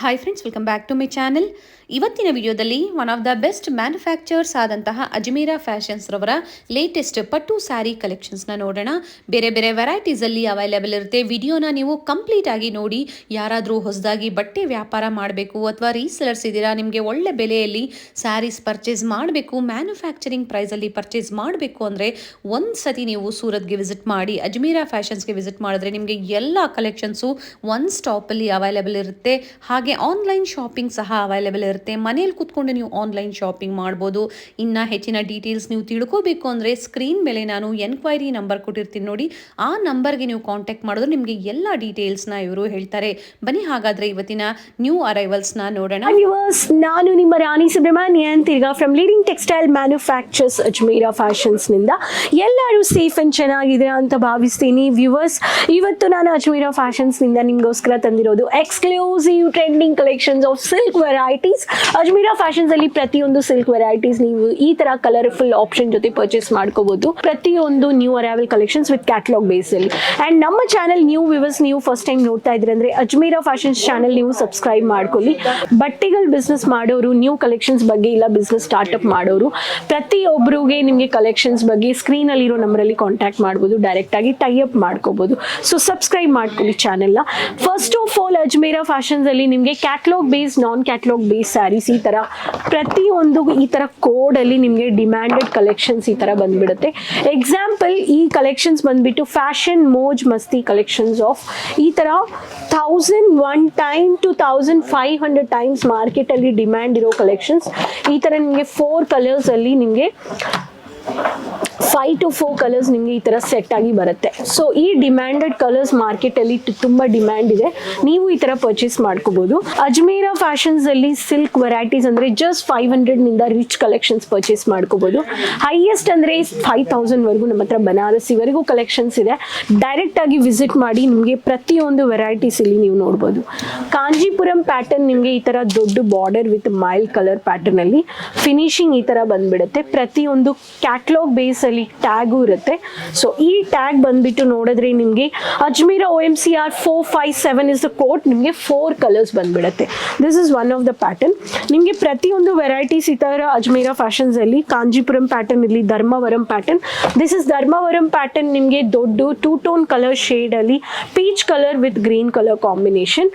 Hi friends, welcome back to my channel. ಇವತ್ತಿನ ವಿಡಿಯೋದಲ್ಲಿ one of the best manufacturers ಆದಂತಹ Ajmera fashions ರವರ latest ಪಟ್ಟು ಸ್ಯಾರಿ ಕಲೆಕ್ಷನ್ಸ್ನ ನೋಡೋಣ. ಬೇರೆ ಬೇರೆ ವೆರೈಟೀಸಲ್ಲಿ ಅವೈಲೇಬಲ್ ಇರುತ್ತೆ. ವಿಡಿಯೋನ ನೀವು ಕಂಪ್ಲೀಟ್ ಆಗಿ ನೋಡಿ. ಯಾರಾದರೂ ಹೊಸದಾಗಿ ಬಟ್ಟೆ ವ್ಯಾಪಾರ ಮಾಡಬೇಕು ಅಥವಾ ರೀಸೆಲರ್ಸ್ ಇದ್ದೀರಾ, ನಿಮಗೆ ಒಳ್ಳೆ ಬೆಲೆಯಲ್ಲಿ ಸ್ಯಾರೀಸ್ ಪರ್ಚೇಸ್ ಮಾಡಬೇಕು, ಮ್ಯಾನುಫ್ಯಾಕ್ಚರಿಂಗ್ ಪ್ರೈಸಲ್ಲಿ ಪರ್ಚೇಸ್ ಮಾಡಬೇಕು ಅಂದರೆ ಒಂದು ಸತಿ ನೀವು ಸೂರತ್ಗೆ ವಿಸಿಟ್ ಮಾಡಿ, ಅಜ್ಮೀರಾ ಫ್ಯಾಷನ್ಸ್ಗೆ ವಿಸಿಟ್ ಮಾಡಿದ್ರೆ ನಿಮಗೆ ಎಲ್ಲ ಕಲೆಕ್ಷನ್ಸು ಒನ್ ಸ್ಟಾಪಲ್ಲಿ ಅವೈಲೇಬಲ್ ಇರುತ್ತೆ. ಹಾಗೆ ಆನ್ಲೈನ್ ಶಾಪಿಂಗ್ ಸಹ ಅವೈಲೇಬಲ್ ಇರುತ್ತೆ. ಮನೇಲಿ ಕೂತ್ಕೊಂಡು ನೀವು ಆನ್ಲೈನ್ ಶಾಪಿಂಗ್ ಮಾಡ್ಬೋದು. ಇನ್ನು ಹೆಚ್ಚಿನ ಡೀಟೇಲ್ಸ್ ನೀವು ತಿಳ್ಕೋಬೇಕು ಅಂದರೆ ಸ್ಕ್ರೀನ್ ಮೇಲೆ ನಾನು ಎನ್ಕ್ವೈರಿ ನಂಬರ್ ಕೊಟ್ಟಿರ್ತೀನಿ ನೋಡಿ, ಆ ನಂಬರ್ಗೆ ನೀವು ಕಾಂಟ್ಯಾಕ್ಟ್ ಮಾಡಿದ್ರೆ ನಿಮಗೆ ಎಲ್ಲ ಡೀಟೇಲ್ಸ್ನ ಇವರು ಹೇಳ್ತಾರೆ. ಬನ್ನಿ ಹಾಗಾದರೆ ಇವತ್ತಿನ ನ್ಯೂ ಅರೈವಲ್ಸ್ನ ನೋಡೋಣ. ನಾನು ನಿಮ್ಮ ರಾಣಿ ಸುಬ್ರಹ್ಮಣ್ಯನ್ ತಿರ್ಗಾ from leading textile manufacturers Ajmera ಫ್ಯಾಷನ್ಸ್ನಿಂದ. ಎಲ್ಲರೂ ಸೇಫ್ ಆ್ಯಂಡ್ ಚೆನ್ನಾಗಿದ್ದೀರಾ ಅಂತ ಭಾವಿಸ್ತೀನಿ. ವ್ಯೂವರ್ಸ್, ಇವತ್ತು ನಾನು ಅಜ್ಮೀರಾ ಫ್ಯಾಷನ್ಸ್ನಿಂದ ನಿಮಗೋಸ್ಕರ ತಂದಿರೋದು exclusive trending collections of silk varieties. Ajmera fashions ಅಲ್ಲಿ ಪ್ರತಿಯೊಂದು ಸಿಲ್ಕ್ ವೆರೈಟೀಸ್ ನೀವು ಈ ತರ ಕಲರ್ಫುಲ್ ಆಪ್ಷನ್ ಜೊತೆ ಪರ್ಚೇಸ್ ಮಾಡ್ಕೋಬಹುದು. ಪ್ರತಿಯೊಂದು new arrival collections with catalogue base ಅಲ್ಲಿ. ಅಂಡ್ ನಮ್ಮ ಚಾನಲ್ ನ್ಯೂ ವ್ಯೂವರ್ಸ್, ನೀವು ಫಸ್ಟ್ ಟೈಮ್ ನೋಡ್ತಾ ಇದ್ರೆ ಅಂದ್ರೆ ಅಜ್ಮೀರಾ ಫ್ಯಾಷನ್ಸ್ ಚಾನಲ್ ನೀವು ಸಬ್ಸ್ಕ್ರೈಬ್ ಮಾಡ್ಕೊಳ್ಳಿ. ಬಟ್ಟೆಗಳು ಬಿಸ್ನೆಸ್ ಮಾಡೋರು, ನ್ಯೂ ಕಲೆಕ್ಷನ್ಸ್ ಬಗ್ಗೆ ಇಲ್ಲ ಬಿಸ್ನೆಸ್ ಸ್ಟಾರ್ಟ್ಅಪ್ ಮಾಡೋರು, ಪ್ರತಿಯೊಬ್ಬರಿಗೆ ನಿಮಗೆ ಕಲೆಕ್ಷನ್ಸ್ ಬಗ್ಗೆ ಸ್ಕ್ರೀನ್ ಅಲ್ಲಿ ಇರೋ ನಂಬರಲ್ಲಿ ಕಾಂಟ್ಯಾಕ್ಟ್ ಮಾಡ್ಬೋದು, ಡೈರೆಕ್ಟ್ ಆಗಿ ಟೈ ಅಪ್ ಮಾಡ್ಕೋಬಹುದು. ಸೊ ಸಬ್ಸ್ಕ್ರೈಬ್ ಮಾಡ್ಕೊಳ್ಳಿ channel. First of all, Ajmeera fashions ಅಲ್ಲಿ ನಿಮಗೆ ಕ್ಯಾಟಲಾಗ್ ಬೇಸ್, ನಾನ್ ಕ್ಯಾಟಲಾಗ್ ಬೇಸ್ ಸ್ಯಾರೀಸ್ ಈ ತರ ಪ್ರತಿಯೊಂದು ಈ ತರ ಕೋಡ್ ಅಲ್ಲಿ ನಿಮಗೆ ಡಿಮ್ಯಾಂಡೆಡ್ ಕಲೆಕ್ಷನ್ಸ್ ಈ ತರ ಬಂದ್ಬಿಡುತ್ತೆ. ಎಕ್ಸಾಂಪಲ್, ಈ ಕಲೆಕ್ಷನ್ಸ್ ಬಂದ್ಬಿಟ್ಟು ಫ್ಯಾಷನ್ ಮೋಜ್ ಮಸ್ತಿ ಕಲೆಕ್ಷನ್ಸ್ ಆಫ್ ಈ ತರ 1001 ಟೈಮ್ ಟು 1500 ಟೈಮ್ಸ್ ಮಾರ್ಕೆಟ್ ಅಲ್ಲಿ ಡಿಮ್ಯಾಂಡ್ ಇರೋ ಕಲೆಕ್ಷನ್ಸ್. ಈ ತರ ನಿಮಗೆ 4 ಕಲರ್ಸ್ ಅಲ್ಲಿ ನಿಮಗೆ 5 to 4 ಕಲರ್ಸ್ ನಿಮಗೆ ಈ ತರ ಸೆಟ್ ಆಗಿ ಬರುತ್ತೆ. ಸೊ ಈ ಡಿಮ್ಯಾಂಡೆಡ್ ಕಲರ್ಸ್ ಮಾರ್ಕೆಟ್ ಅಲ್ಲಿ ತುಂಬಾ ಡಿಮ್ಯಾಂಡ್ ಇದೆ, ನೀವು ಈ ತರ ಪರ್ಚೇಸ್ ಮಾಡ್ಕೋಬಹುದು. ಅಜ್ಮೀರಾ ಫ್ಯಾಷನ್ಸ್ ಅಲ್ಲಿ ಸಿಲ್ಕ್ ವೆರೈಟೀಸ್ ಅಂದ್ರೆ ಜಸ್ಟ್ 500 ನಿಂದ ರಿಚ್ ಕಲೆಕ್ಷನ್ಸ್ ಪರ್ಚೇಸ್ ಮಾಡ್ಕೋಬಹುದು. ಹೈಯೆಸ್ಟ್ ಅಂದ್ರೆ 5000 ವರೆಗೂ ನಮ್ಮ ಹತ್ರ ಬನಾರಸಿವರೆಗೂ ಕಲೆಕ್ಷನ್ಸ್ ಇದೆ. ಡೈರೆಕ್ಟ್ ಆಗಿ ವಿಸಿಟ್ ಮಾಡಿ, ನಿಮಗೆ ಪ್ರತಿಯೊಂದು ವೆರೈಟೀಸ್ ಇಲ್ಲಿ ನೀವು ನೋಡಬಹುದು. ಕಾಂಜೀಪುರಂ ಪ್ಯಾಟರ್ನ್ ನಿಮಗೆ ಈ ತರ ದೊಡ್ಡ border with mild colour pattern ಅಲ್ಲಿ ಫಿನಿಶಿಂಗ್ ಈ ತರ ಬಂದ್ಬಿಡುತ್ತೆ. ಪ್ರತಿಯೊಂದು ಕ್ಯಾಟಲಾಗ್ ಬೇಸ್ ಅಲ್ಲಿ ಟ್ಯಾಗು ಇರುತ್ತೆ. ಸೊ ಈ ಟ್ಯಾಗ್ ಬಂದ್ಬಿಟ್ಟು ನೋಡಿದ್ರೆ ನಿಮಗೆ Ajmeera OMCR 457 is the code. ನಿಮಗೆ 4 ಕಲರ್ಸ್ ಬಂದ್ಬಿಡುತ್ತೆ. This is one of the pattern. ನಿಮಗೆ ಪ್ರತಿಯೊಂದು ವೆರೈಟೀಸ್ ಈ ತರ ಅಜ್ಮೀರಾ ಫ್ಯಾಷನ್ಸ್ ಅಲ್ಲಿ ಕಾಂಜೀಪುರಂ ಪ್ಯಾಟರ್ನ್ ಇಲ್ಲಿ Dharmavaram pattern. This is Dharmavaram pattern. ನಿಮಗೆ ದೊಡ್ಡ 2 ಟೋನ್ ಕಲರ್ ಶೇಡ್ ಅಲ್ಲಿ peach colour with green colour combination.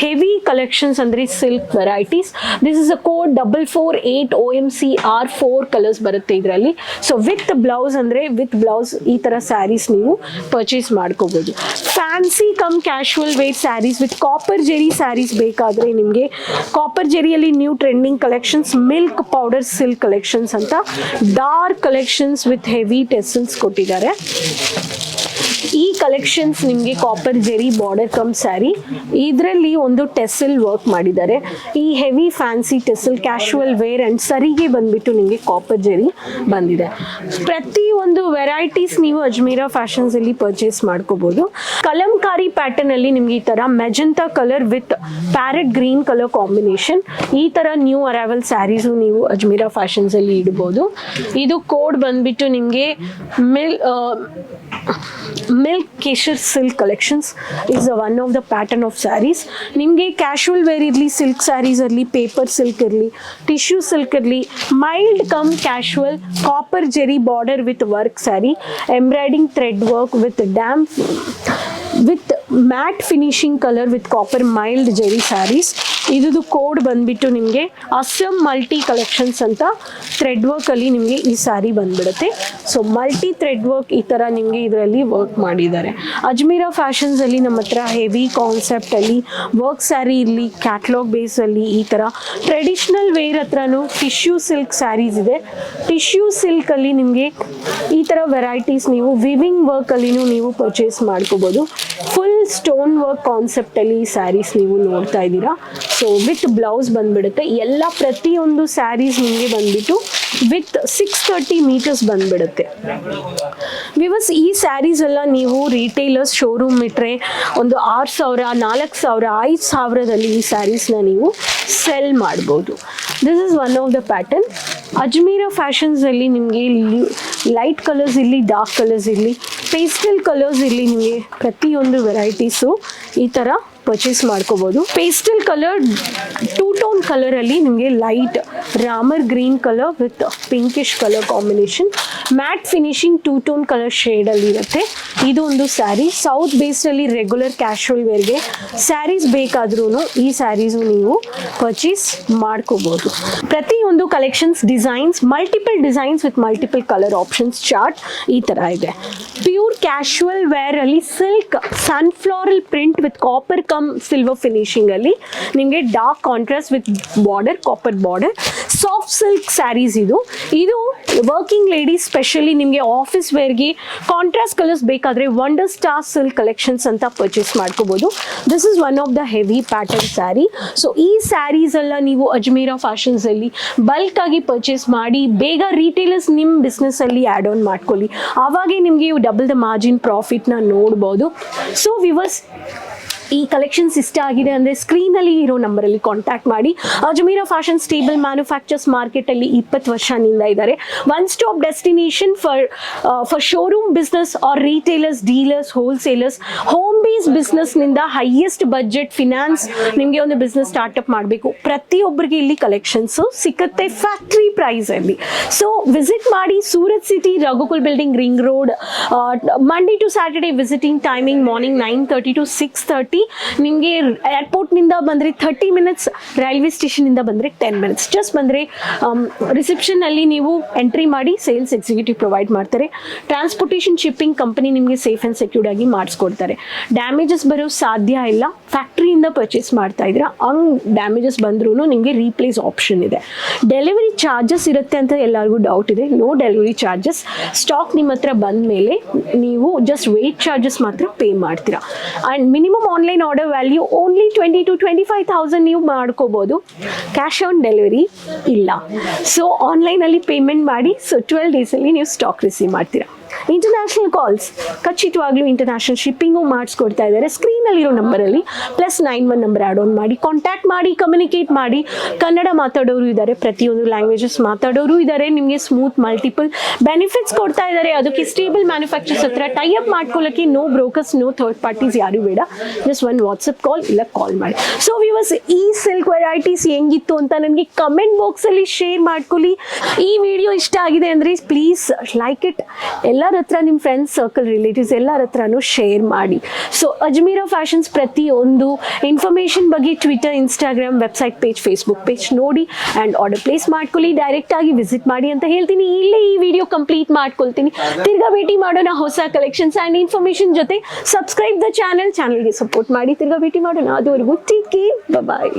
Heavy collections ಅಂದ್ರೆ silk varieties. This is a code 448 OMCR 4 colours ಬರುತ್ತೆ ಇದರಲ್ಲಿ. ಸೊ ವಿತ್ ಬ್ಲೌಸ್ ಅಂದ್ರೆ ವಿತ್ ಬ್ಲೌಸ್ ಈ ತರ ಸ್ಯಾರೀಸ್ ನೀವು ಪರ್ಚೇಸ್ ಮಾಡ್ಕೋಬಹುದು. Fancy cum casual wear saris with copper zari saris ಬೇಕಾದ್ರೆ ನಿಮಗೆ ಕಾಪರ್ ಜೆರಿಯಲ್ಲಿ new trending collections milk powder silk collections ಅಂತ dark collections with heavy tassels ಕೊಟ್ಟಿದ್ದಾರೆ. ಈ ಕಲೆಕ್ಷನ್ಸ್ ನಿಮಗೆ copper zari border cum sari, ಇದರಲ್ಲಿ ಒಂದು ಟೆಸಲ್ ವರ್ಕ್ ಮಾಡಿದ್ದಾರೆ. ಈ heavy fancy tassel casual wear and ಸರಿಗೆ ಬಂದ್ಬಿಟ್ಟು ನಿಮಗೆ ಕಾಪರ್ ಜೆರಿ ಬಂದಿದೆ. ಪ್ರತಿಯೊಂದು ವೆರೈಟೀಸ್ ನೀವು ಅಜ್ಮೀರಾ ಫ್ಯಾಷನ್ಸ್ ಅಲ್ಲಿ ಪರ್ಚೇಸ್ ಮಾಡ್ಕೋಬಹುದು. ಕಲಂಕಾರಿ ಪ್ಯಾಟರ್ನ್ ಅಲ್ಲಿ ನಿಮ್ಗೆ ಈ ತರ magenta colour with parrot green colour combination ಈ ತರ ನ್ಯೂ ಅರೈವಲ್ ಸ್ಯಾರೀಸು ನೀವು ಅಜ್ಮೀರಾ ಫ್ಯಾಷನ್ಸ್ ಅಲ್ಲಿ ಇಡಬಹುದು. ಇದು ಕೋಡ್ ಬಂದ್ಬಿಟ್ಟು ನಿಮಗೆ milk kesar silk collections is one of the pattern of saris. ನಿಮಗೆ ಕ್ಯಾಶುವಲ್ ವೇರ್ ಇರಲಿ, ಸಿಲ್ಕ್ ಸ್ಯಾರೀಸ್ ಇರಲಿ, ಪೇಪರ್ ಸಿಲ್ಕ್ ಇರಲಿ, ಟಿಶ್ಯೂ ಸಿಲ್ಕ್ ಇರಲಿ, mild cum casual copper zari border with work sari, embroidering thread work with dam with matte finishing colour with copper mild zari saris. ಇದು code ಬಂದ್ಬಿಟ್ಟು ನಿಮಗೆ Assam multi collections ಅಂತ thread work ಅಲ್ಲಿ ನಿಮಗೆ ಈ ಸ್ಯಾರಿ ಬಂದ್ಬಿಡುತ್ತೆ. ಸೊ ಮಲ್ಟಿ ಥ್ರೆಡ್ ವರ್ಕ್ ಈ ತರ ನಿಮಗೆ ಇದರಲ್ಲಿ ವರ್ಕ್ ಮಾಡಿದ್ದಾರೆ. ಅಜ್ಮೀರಾ ಫ್ಯಾಷನ್ಸ್ ಅಲ್ಲಿ ನಮ್ಮ ಹತ್ರ ಹೆವಿ ಕಾನ್ಸೆಪ್ಟ್ ಅಲ್ಲಿ ವರ್ಕ್ ಸ್ಯಾರಿ ಇರಲಿ, ಕ್ಯಾಟಲಾಗ್ ಬೇಸ್ ಅಲ್ಲಿ ಈ ತರ ಟ್ರೆಡಿಷನಲ್ ವೇರ್ ಹತ್ರನೂ ಟಿಶ್ಯೂ ಸಿಲ್ಕ್ ಸ್ಯಾರೀಸ್ ಇದೆ. ಟಿಶ್ಯೂ ಸಿಲ್ಕ್ ಅಲ್ಲಿ ನಿಮಗೆ ಈ ತರ ವೆರೈಟೀಸ್ ನೀವು ವಿವಿಂಗ್ ವರ್ಕ್ ಅಲ್ಲಿನೂ ನೀವು ಪರ್ಚೇಸ್ ಮಾಡ್ಕೋಬಹುದು. ಫುಲ್ ಸ್ಟೋನ್ ವರ್ಕ್ ಕಾನ್ಸೆಪ್ಟ್ ಅಲ್ಲಿ ಈ ಸ್ಯಾರೀಸ್ ನೀವು ನೋಡ್ತಾ ಇದ್ದೀರಾ. ಸೊ ವಿತ್ ಬ್ಲೌಸ್ ಬಂದ್ಬಿಡುತ್ತೆ. ಎಲ್ಲ ಪ್ರತಿಯೊಂದು ಸ್ಯಾರೀಸ್ ನಿಮಗೆ ಬಂದ್ಬಿಟ್ಟು ವಿತ್ 630 ಮೀಟರ್ಸ್ ಬಂದ್ಬಿಡುತ್ತೆ. ವಿವಸ್, ಈ ಸ್ಯಾರೀಸ್ ಎಲ್ಲ ನೀವು ರಿಟೇಲರ್ಸ್ ಶೋರೂಮ್ ಇಟ್ಟರೆ ಒಂದು 6000, 4000, 5000ದಲ್ಲಿ ಈ ಸ್ಯಾರೀಸ್ನ ನೀವು ಸೆಲ್ ಮಾಡ್ಬೋದು. This is one of the pattern. Ajmera fashions ಅಲ್ಲಿ ನಿಮಗೆ ಲೈಟ್ ಕಲರ್ಸ್ ಇರಲಿ, ಡಾರ್ಕ್ ಕಲರ್ಸ್ ಇರಲಿ, ಪೇಸ್ಟಲ್ ಕಲರ್ಸ್ ಇರಲಿ, ನಿಮಗೆ ಪ್ರತಿಯೊಂದು ವೆರೈಟೀಸು ಈ ಥರ ಪರ್ಚೇಸ್ ಮಾಡ್ಕೋಬಹುದು. Pastel colour, two tone colour ಅಲ್ಲಿ ನಿಮಗೆ ಲೈಟ್ ರಾಮರ್ green colour with pinkish colour combination, matte finishing two tone colour shade ಅಲ್ಲಿ ಇರುತ್ತೆ. ಇದು ಒಂದು ಸ್ಯಾರಿ ಸೌತ್ ಬೇಸ್ ಅಲ್ಲಿ ರೆಗ್ಯುಲರ್ ಕ್ಯಾಶುವಲ್ ವೇರ್ಗೆ ಸ್ಯಾರೀಸ್ ಬೇಕಾದ್ರೂ ಈ ಸ್ಯಾರೀಸು ನೀವು ಪರ್ಚೇಸ್ ಮಾಡ್ಕೋಬಹುದು. ಪ್ರತಿಯೊಂದು collections designs, multiple designs with multiple colour options chart ಈ ತರ ಇದೆ. ಪ್ಯೂರ್ ಕ್ಯಾಶುವಲ್ ವೇರ್ ಅಲ್ಲಿ ಸಿಲ್ಕ್ ಸನ್ಫ್ಲವರಲ್ print with copper cum silver finishing ಅಲ್ಲಿ ನಿಮಗೆ dark contrast with border, copper border, soft silk sarees. ಇದು ವರ್ಕಿಂಗ್ ಲೇಡೀಸ್ ಸ್ಪೆಷಲಿ ನಿಮಗೆ ಆಫೀಸ್ ವೇರ್ಗೆ ಕಾಂಟ್ರಾಸ್ಟ್ ಕಲರ್ಸ್ ಬೇಕಾದ್ರೆ ವಂಡರ್ ಸ್ಟಾರ್ ಸಿಲ್ಕ್ ಕಲೆಕ್ಷನ್ಸ್ ಅಂತ ಪರ್ಚೇಸ್ ಮಾಡ್ಕೋಬಹುದು. This is one of the heavy pattern saree. So ಈ ಸ್ಯಾರೀಸ್ ಎಲ್ಲ ನೀವು ಅಜ್ಮೀರಾ ಫ್ಯಾಷನ್ಸ್ ಅಲ್ಲಿ ಬಲ್ಕ್ ಆಗಿ ಪರ್ಚೇಸ್ ಮಾಡಿ ಬೇಗ ರಿಟೇಲರ್ಸ್ ನಿಮ್ಮ ಬಿಸ್ನೆಸ್ ಅಲ್ಲಿ ಆಡ್ ಆನ್ ಮಾಡ್ಕೊಳ್ಳಿ. ಆವಾಗೇ ನಿಮಗೆ ಡಬಲ್ ದ ಮಾರ್ಜಿನ್ ಪ್ರಾಫಿಟ್ ನ ನೋಡ್ಬೋದು. ಸೊ ವಿವರ್ಸ್, ಈ ಕಲೆಕ್ಷನ್ಸ್ ಇಷ್ಟ ಆಗಿದೆ ಅಂದರೆ ಸ್ಕ್ರೀನಲ್ಲಿ ಇರೋ ನಂಬರಲ್ಲಿ ಕಾಂಟ್ಯಾಕ್ಟ್ ಮಾಡಿ. ಅಜ್ಮೀರಾ ಫ್ಯಾಷನ್ ಸ್ಟೇಬಲ್ ಮ್ಯಾನುಫ್ಯಾಕ್ಚರ್ಸ್ ಮಾರ್ಕೆಟಲ್ಲಿ 20 ವರ್ಷದಿಂದ ಇದ್ದಾರೆ. One stop destination for showroom business or retailers, dealers, wholesalers, home base ಬಿಸ್ನೆಸ್ನಿಂದ ಹೈಯೆಸ್ಟ್ ಬಜೆಟ್ ಫಿನಾನ್ಸ್ ನಿಮಗೆ ಒಂದು ಬಿಸ್ನೆಸ್ ಸ್ಟಾರ್ಟಪ್ ಮಾಡಬೇಕು, ಪ್ರತಿಯೊಬ್ಬರಿಗೆ ಇಲ್ಲಿ ಕಲೆಕ್ಷನ್ಸು ಸಿಕ್ಕತ್ತೆ ಫ್ಯಾಕ್ಟ್ರಿ ಪ್ರೈಸಲ್ಲಿ. ಸೊ ವಿಸಿಟ್ ಮಾಡಿ. Surat city, Raghukul building, ring road. Monday to Saturday visiting timing morning 9:30 to 6:30. ನಿಮಗೆ ಏರ್ಪೋರ್ಟ್ನಿಂದ ಬಂದರೆ 30 minutes, ರೈಲ್ವೆ ಸ್ಟೇಷನಿಂದ ಬಂದರೆ 10 minutes. ಜಸ್ಟ್ ಬಂದರೆ ರಿಸೆಪ್ಷನಲ್ಲಿ ನೀವು ಎಂಟ್ರಿ ಮಾಡಿ ಸೇಲ್ಸ್ ಎಕ್ಸಿಕ್ಯೂಟಿವ್ ಪ್ರೊವೈಡ್ ಮಾಡ್ತಾರೆ. ಟ್ರಾನ್ಸ್ಪೋರ್ಟೇಷನ್ ಶಿಪ್ಪಿಂಗ್ ಕಂಪನಿ ನಿಮಗೆ ಸೇಫ್ ಆ್ಯಂಡ್ ಸೆಕ್ಯೂರ್ಡ್ ಆಗಿ ಮಾಡಿಸ್ಕೊಡ್ತಾರೆ. ಡ್ಯಾಮೇಜಸ್ ಬರೋ ಸಾಧ್ಯ ಇಲ್ಲ. ಫ್ಯಾಕ್ಟ್ರಿಯಿಂದ ಪರ್ಚೇಸ್ ಮಾಡ್ತಾ ಇದ್ರೆ ಹಂಗೆ ಡ್ಯಾಮೇಜಸ್ ಬಂದ್ರೂ ನಿಮಗೆ ರೀಪ್ಲೇಸ್ ಆಪ್ಷನ್ ಇದೆ. ಡೆಲಿವರಿ ಚಾರ್ಜಸ್ ಇರುತ್ತೆ ಅಂತ ಎಲ್ಲರಿಗೂ ಡೌಟ್ ಇದೆ. No delivery charges. ಸ್ಟಾಕ್ ನಿಮ್ಮ ಹತ್ರ ಬಂದ ಮೇಲೆ ನೀವು ಜಸ್ಟ್ ವೇಟ್ ಚಾರ್ಜಸ್ ಮಾತ್ರ ಪೇ ಮಾಡ್ತೀರಾ. And minimum online order value only 20,000 to 25,000 ನೀವು ಮಾಡ್ಕೋಬೋದು. ಕ್ಯಾಶ್ ಆನ್ ಡೆಲಿವರಿ ಇಲ್ಲ. ಸೊ ಆನ್ಲೈನಲ್ಲಿ ಪೇಮೆಂಟ್ ಮಾಡಿ. ಸೊ 12 daysಲ್ಲಿ ನೀವು ಸ್ಟಾಕ್ ರಿಸೀವ್ ಮಾಡ್ತೀರಾ. ಇಂಟರ್ನ್ಯಾಷನಲ್ ಕಾಲ್ಸ್ ಖಚಿತವಾಗ್ಲೂ ಇಂಟರ್ನ್ಯಾಷನಲ್ ಶಿಪ್ಪಿಂಗು ಮಾಡಿಸ್ಕೊಡ್ತಾ ಇದ್ದಾರೆ. ಸ್ಕ್ರೀನಲ್ಲಿರೋ ನಂಬರಲ್ಲಿ +91 ನಂಬರ್ ಆ್ಯಡ್ ಆನ್ ಮಾಡಿ ಕಾಂಟ್ಯಾಕ್ಟ್ ಮಾಡಿ, ಕಮ್ಯುನಿಕೇಟ್ ಮಾಡಿ. ಕನ್ನಡ ಮಾತಾಡೋರು ಇದ್ದಾರೆ, ಪ್ರತಿಯೊಂದು ಲ್ಯಾಂಗ್ವೇಜಸ್ ಮಾತಾಡೋರು ಇದ್ದಾರೆ. ನಿಮಗೆ ಸ್ಮೂತ್ ಮಲ್ಟಿಪಲ್ ಬೆನಿಫಿಟ್ಸ್ ಕೊಡ್ತಾ ಇದ್ದಾರೆ. ಅದಕ್ಕೆ ಸ್ಟೇಬಲ್ ಮ್ಯಾನುಫ್ಯಾಕ್ಚರ್ಸ್ ಹತ್ರ ಟೈ ಅಪ್ ಮಾಡ್ಕೊಳ್ಳೋಕ್ಕೆ no brokers, no third parties ಯಾರು ಬೇಡ. ಜಸ್ಟ್ ಒಂದು ವಾಟ್ಸಪ್ ಕಾಲ್ ಇಲ್ಲ ಕಾಲ್ ಮಾಡಿ. ಸೊ ವ್ಯೂವರ್ಸ್, ಈ ಸಿಲ್ಕ್ ವೆರೈಟೀಸ್ ಹೆಂಗಿತ್ತು ಅಂತ ನನಗೆ ಕಮೆಂಟ್ ಬಾಕ್ಸಲ್ಲಿ ಶೇರ್ ಮಾಡ್ಕೊಳ್ಳಿ. ಈ ವಿಡಿಯೋ ಇಷ್ಟ ಆಗಿದೆ ಅಂದರೆ ಪ್ಲೀಸ್ ಲೈಕ್ ಇಟ್. ಎಲ್ಲರ ಹತ್ರ ನಿಮ್ಮ ಫ್ರೆಂಡ್ಸ್ ಸರ್ಕಲ್, ರಿಲೇಟಿವ್ಸ್ ಎಲ್ಲರ ಹತ್ರನೂ ಶೇರ್ ಮಾಡಿ. ಸೊ ಅಜ್ಮೀರಾ ಫ್ಯಾಷನ್ಸ್ ಪ್ರತಿಯೊಂದು ಇನ್ಫಾರ್ಮೇಷನ್ ಬಗ್ಗೆ Twitter, Instagram, website page, Facebook page ನೋಡಿ ಆ್ಯಂಡ್ ಆರ್ಡರ್ ಪ್ಲೇಸ್ ಮಾಡ್ಕೊಳ್ಳಿ. ಡೈರೆಕ್ಟಾಗಿ ವಿಸಿಟ್ ಮಾಡಿ ಅಂತ ಹೇಳ್ತೀನಿ. ಇಲ್ಲೇ ಈ ವಿಡಿಯೋ ಕಂಪ್ಲೀಟ್ ಮಾಡ್ಕೊಳ್ತೀನಿ. ತಿರ್ಗಾ ಭೇಟಿ ಮಾಡೋಣ ಹೊಸ ಕಲೆಕ್ಷನ್ಸ್ ಆ್ಯಂಡ್ ಇನ್ಫಾರ್ಮೇಷನ್ ಜೊತೆ. ಸಬ್ಸ್ಕ್ರೈಬ್ ದ ಚಾನಲ್ಗೆ ಸಪೋರ್ಟ್ ಮಾಡಿ. ತಿರ್ಗಾ ಭೇಟಿ ಮಾಡೋಣ. ಅದುವರೆಗೂ ಟೇಕ್ ಕೇರ್, ಬಾಯ್.